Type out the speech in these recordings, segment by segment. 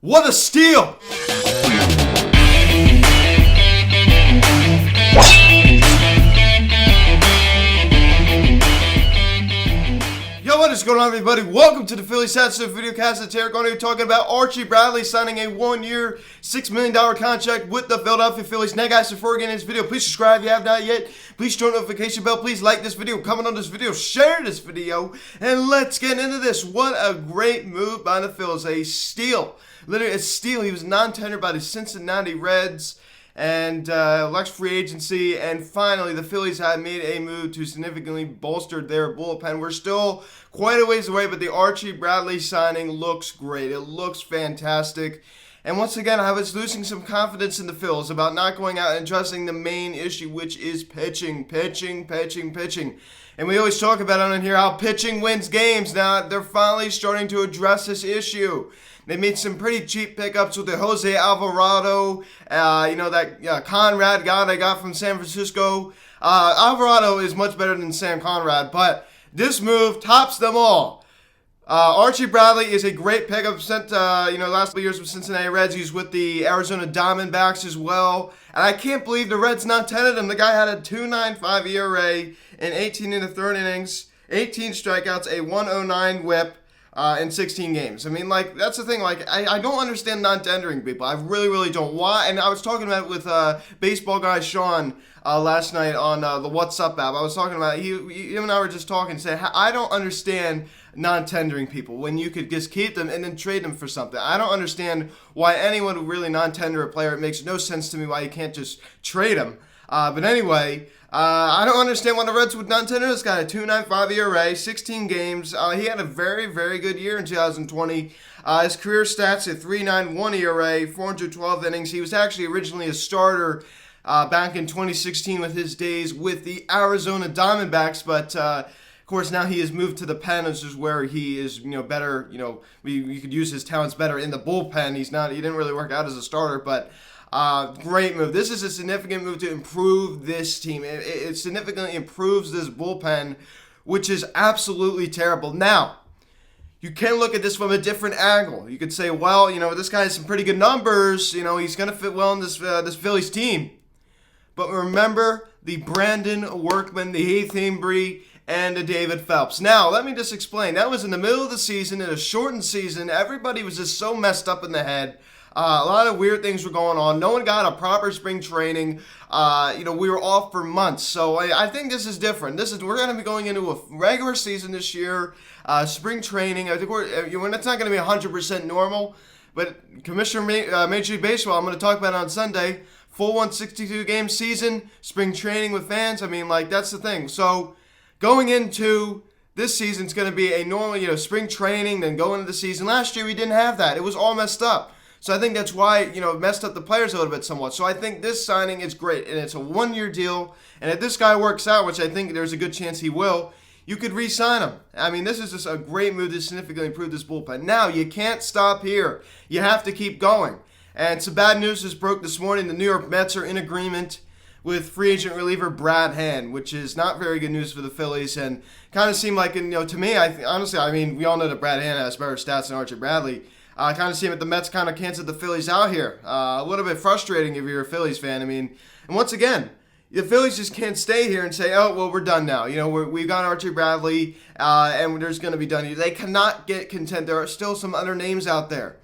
What a steal! Yo, what is going on, everybody? Welcome to the Phillies Stats Video Cast. It's Eric. Going to be talking about Archie Bradley signing a one-year, $6 million contract with the Philadelphia Phillies. Now, guys, before we get into this video, please subscribe if you have not yet. Please turn the notification bell. Please like this video, comment on this video, share this video, and let's get into this. What a great move by the Phillies. A steal. Literally a steal. He was non-tendered by the Cincinnati Reds and left free agency, and finally the Phillies had made a move to significantly bolster their bullpen. We're still quite a ways away, but the Archie Bradley signing looks great. It looks fantastic. And once again, I was losing some confidence in the Phillies about not going out and addressing the main issue, which is pitching. And we always talk about it on here how pitching wins games. Now, they're finally starting to address this issue. They made some pretty cheap pickups with the Jose Alvarado, that Conrad guy they got from San Francisco. Alvarado is much better than Sam Conrad, but this move tops them all. Archie Bradley is a great pickup. Sent, last couple years with Cincinnati Reds. He's with the Arizona Diamondbacks as well. And I can't believe the Reds not tendered him. The guy had a 2.95 ERA in 18 and a third innings, 18 strikeouts, a 109 whip. In 16 games. I mean, that's the thing. I don't understand non-tendering people. I really don't. Why? And I was talking about it with baseball guy Sean last night on the What's Up app. I was talking about him and I were just talking. Saying I don't understand non-tendering people when you could just keep them and then trade them for something. I don't understand why anyone would really non-tender a player. It makes no sense to me why you can't just trade them. But anyway, I don't understand why the Reds would non-tender this guy. A 2.95 ERA, 16 games. He had a very good year in 2020. His career stats at 3.91 ERA, 412 innings. He was actually originally a starter back in 2016 with his days with the Arizona Diamondbacks, but of course now he has moved to the pen, which is where he is, better. We could use his talents better in the bullpen. He didn't really work out as a starter, but. Great move. This is a significant move to improve this team. It significantly improves this bullpen, which is absolutely terrible. Now, you can look at this from a different angle. You could say, well, this guy has some pretty good numbers. He's going to fit well in this Phillies team. But remember the Brandon Workman, the Heath Hembree, and the David Phelps. Now, let me just explain. That was in the middle of the season, in a shortened season. Everybody was just so messed up in the head. A lot of weird things were going on. No one got a proper spring training. We were off for months. So I think this is different. We're going to be going into a regular season this year. Spring training. I think it's not going to be 100% normal. But Commissioner Major League Baseball, I'm going to talk about it on Sunday. Full 162 game season. Spring training with fans. That's the thing. So going into this season's going to be a normal, spring training, then go into the season. Last year we didn't have that. It was all messed up. So I think that's why, it messed up the players a little bit somewhat. So I think this signing is great, and it's a one-year deal. And if this guy works out, which I think there's a good chance he will, you could re-sign him. This is just a great move to significantly improve this bullpen. Now, you can't stop here. You have to keep going. And some bad news just broke this morning. The New York Mets are in agreement with free agent reliever Brad Hand, which is not very good news for the Phillies, and kind of seemed like, to me, we all know that Brad Hand has better stats than Archie Bradley. I kind of see that the Mets kind of canceled the Phillies out here. A little bit frustrating if you're a Phillies fan. And once again, the Phillies just can't stay here and say, oh, well, we're done now. We've got Archie Bradley, and there's going to be done. They cannot get content. There are still some other names out there.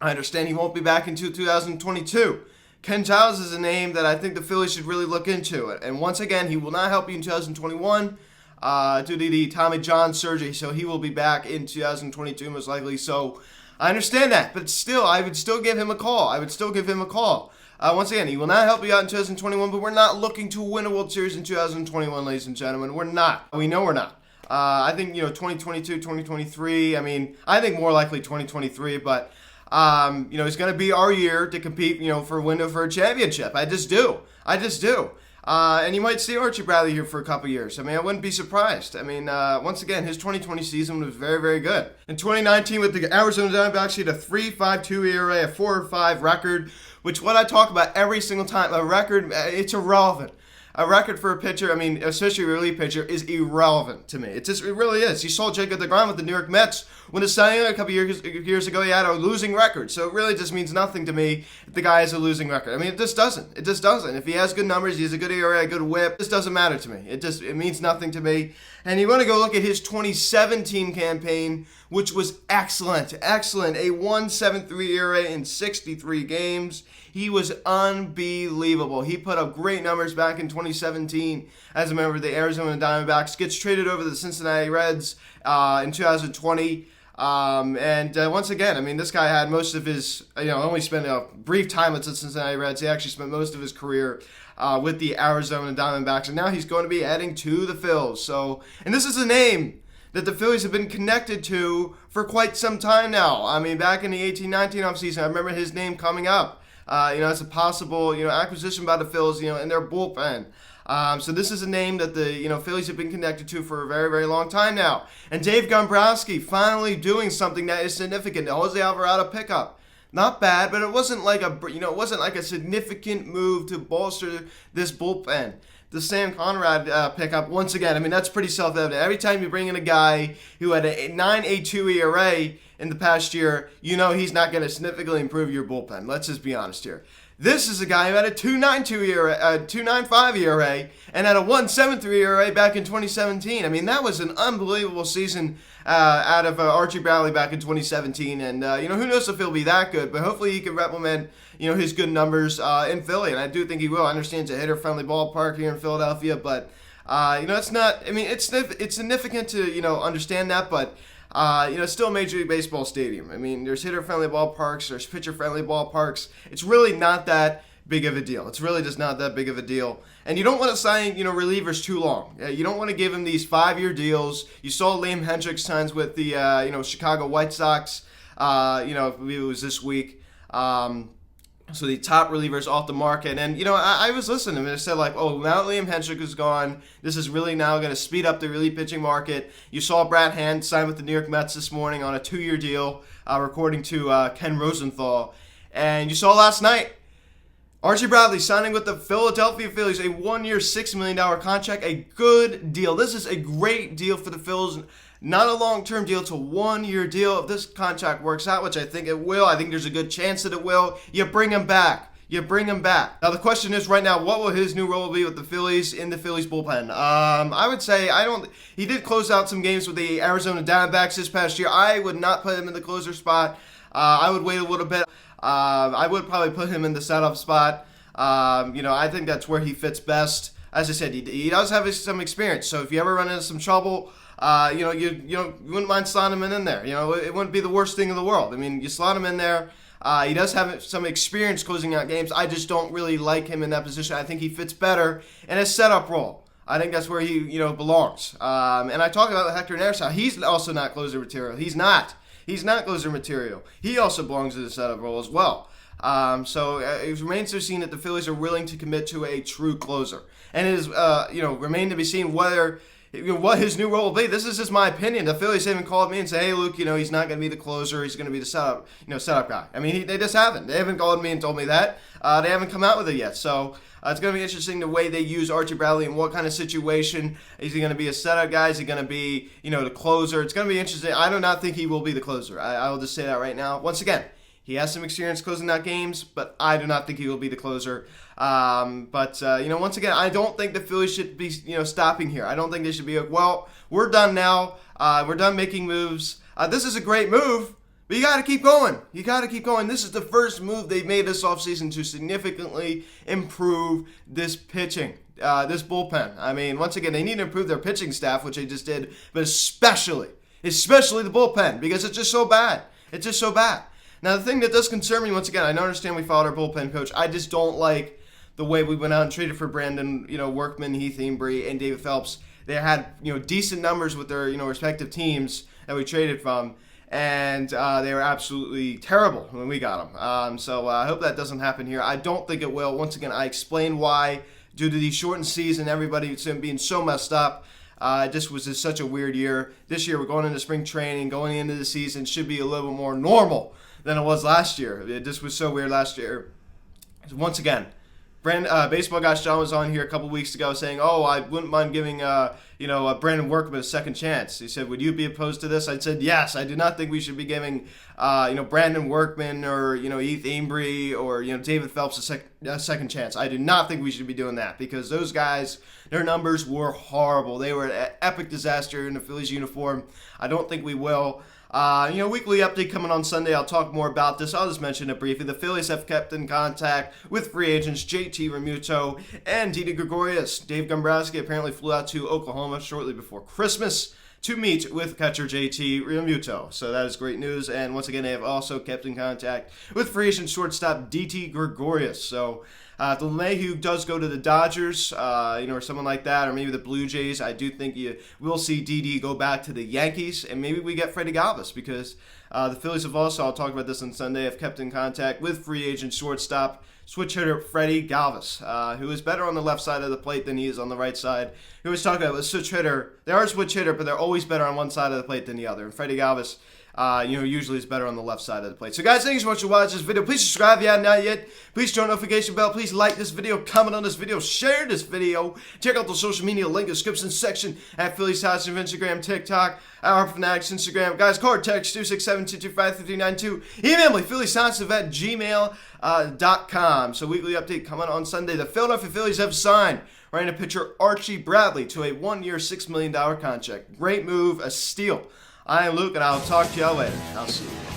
I understand he won't be back until 2022. Ken Giles is a name that I think the Phillies should really look into. And once again, he will not help you in 2021 due to the Tommy John surgery. So he will be back in 2022 most likely. So I understand that, but still, I would still give him a call. Once again, he will not help you out in 2021, but we're not looking to win a World Series in 2021, ladies and gentlemen. We're not. We know we're not. I think, 2022, 2023, I think more likely 2023, but, it's going to be our year to compete, for a window for a championship. I just do. And you might see Archie Bradley here for a couple years. I wouldn't be surprised. Once again, his 2020 season was very good. In 2019, with the Arizona Diamondbacks, he had a 3.52 ERA, a 4.5 record, which what I talk about every single time, a record, it's irrelevant. a record for a pitcher, I mean, especially a relief pitcher, is irrelevant to me. It really is. You saw Jacob deGrom with the New York Mets when his Cy Young a couple years ago, he had a losing record. So it really just means nothing to me if the guy has a losing record. I mean, it just doesn't. It just doesn't. If he has good numbers, he has a good ERA, a good whip, this doesn't matter to me. It means nothing to me. And you want to go look at his 2017 campaign, which was excellent. Excellent. A 1.73 ERA in 63 games. He was unbelievable. He put up great numbers back in 2017 as a member of the Arizona Diamondbacks. Gets traded over to the Cincinnati Reds in 2020. Once again, I mean, this guy had most of his, only spent a brief time with the Cincinnati Reds. He actually spent most of his career with the Arizona Diamondbacks, and now he's going to be heading to the Phils. And this is a name that the Phillies have been connected to for quite some time now. I mean, back in the 18-19 offseason, I remember his name coming up. As a possible, acquisition by the Phillies, in their bullpen. So this is a name that the, Phillies have been connected to for a very, very long time now. And Dave Dombrowski finally doing something that is significant. The Jose Alvarado pickup. Not bad, but it wasn't like a significant move to bolster this bullpen. The Sam Conrad pickup, once again, I mean, that's pretty self-evident. Every time you bring in a guy who had a 9.82 ERA in the past year, he's not going to significantly improve your bullpen. Let's just be honest here. This is a guy who had a 2.92 ERA, 2.95 ERA, and had a 1.73 ERA back in 2017. I mean, that was an unbelievable season out of Archie Bradley back in 2017. And, who knows if he'll be that good, but hopefully he can replicate, his good numbers in Philly. And I do think he will. I understand it's a hitter-friendly ballpark here in Philadelphia, but, it's not, I mean, it's significant to, understand that, but, it's still a Major League Baseball stadium. I mean, there's hitter-friendly ballparks, there's pitcher-friendly ballparks. It's really not that big of a deal. It's really just not that big of a deal. And you don't want to sign, relievers too long. You don't want to give them these 5-year deals. You saw Liam Hendriks signs with the, Chicago White Sox, it was this week. So the top relievers off the market. And, I was listening to him and I said, now that Liam Hendriks is gone, this is really now going to speed up the relief pitching market. You saw Brad Hand sign with the New York Mets this morning on a 2-year deal, according to Ken Rosenthal. And you saw last night, Archie Bradley signing with the Philadelphia Phillies, a 1-year, $6 million contract, a good deal. This is a great deal for the Phillies. Not a long-term deal, it's a 1-year deal. If this contract works out, which I think it will, I think there's a good chance that it will, you bring him back. Now, the question is right now, what will his new role be with the Phillies in the Phillies bullpen? I would say, he did close out some games with the Arizona Diamondbacks this past year. I would not put him in the closer spot. I would wait a little bit. I would probably put him in the setup spot. I think that's where he fits best. As I said, he does have some experience, so if you ever run into some trouble, you wouldn't mind slotting him in there. It wouldn't be the worst thing in the world. I mean, you slot him in there. He does have some experience closing out games. I just don't really like him in that position. I think he fits better in a setup role. I think that's where he, belongs. And I talk about Hector Neris. He's also not closer material. He's not closer material. He also belongs to the setup role as well. So it remains to be seen that the Phillies are willing to commit to a true closer. And it is, remain to be seen whether what his new role will be. This is just my opinion. The Phillies haven't called me and said, hey, Luke, he's not going to be the closer. He's going to be the setup guy. I mean, they just haven't. They haven't called me and told me that. They haven't come out with it yet. So it's going to be interesting the way they use Archie Bradley and what kind of situation. Is he going to be a setup guy? Is he going to be, the closer? It's going to be interesting. I do not think he will be the closer. I will just say that right now. Once again, he has some experience closing out games, but I do not think he will be the closer. Once again, I don't think the Phillies should be, stopping here. I don't think they should be, we're done now. We're done making moves. This is a great move, but you got to keep going. This is the first move they've made this offseason to significantly improve this pitching, this bullpen. I mean, once again, they need to improve their pitching staff, which they just did, but especially the bullpen, because it's just so bad. Now, the thing that does concern me, once again, I understand we followed our bullpen coach. I just don't like the way we went out and traded for Brandon, Workman, Heath Embry, and David Phelps. They had, decent numbers with their, respective teams that we traded from, and they were absolutely terrible when we got them. So I hope that doesn't happen here. I don't think it will. Once again, I explained why. Due to the shortened season, everybody being so messed up. This was just such a weird year. This year, we're going into spring training, going into the season, should be a little bit more normal than it was last year. It just was so weird last year. Once again, Baseball Guy Sean was on here a couple weeks ago saying, "Oh, I wouldn't mind giving Brandon Workman a second chance." He said, "Would you be opposed to this?" I said, "Yes. I do not think we should be giving Brandon Workman or Heath Embry or David Phelps a second chance. I do not think we should be doing that because those guys, their numbers were horrible. They were an epic disaster in the Phillies uniform. I don't think we will." Weekly update coming on Sunday. I'll talk more about this. I'll just mention it briefly. The Phillies have kept in contact with free agents JT Realmuto and Didi Gregorius. Dave Dombrowski apparently flew out to Oklahoma shortly before Christmas to meet with catcher JT Realmuto. So that is great news. And once again, they have also kept in contact with free agent shortstop Didi Gregorius. So if LeMahieu does go to the Dodgers, or someone like that, or maybe the Blue Jays, I do think you will see Didi go back to the Yankees, and maybe we get Freddie Galvis because the Phillies have also, I'll talk about this on Sunday, have kept in contact with free agent shortstop switch hitter Freddie Galvis, who is better on the left side of the plate than he is on the right side. He was talking about a switch hitter. They are a switch hitter, but they're always better on one side of the plate than the other. And Freddie Galvis, usually is better on the left side of the plate. So guys, thank you so much for watching this video. Please subscribe if you haven't yet. Please turn on the notification bell. Please like this video, comment on this video, share this video. Check out the social media link in the description section at Phillies House of Instagram, TikTok, our Fanatics Instagram. Guys, call or text 267-225-5392. Email me, phillieshouse@gmail.com. So weekly update coming on Sunday. The Philadelphia Phillies have signed right in pitcher Archie Bradley to a 1-year, $6 million contract. Great move, a steal. I am Luke, and I'll talk to y'all later. I'll see you.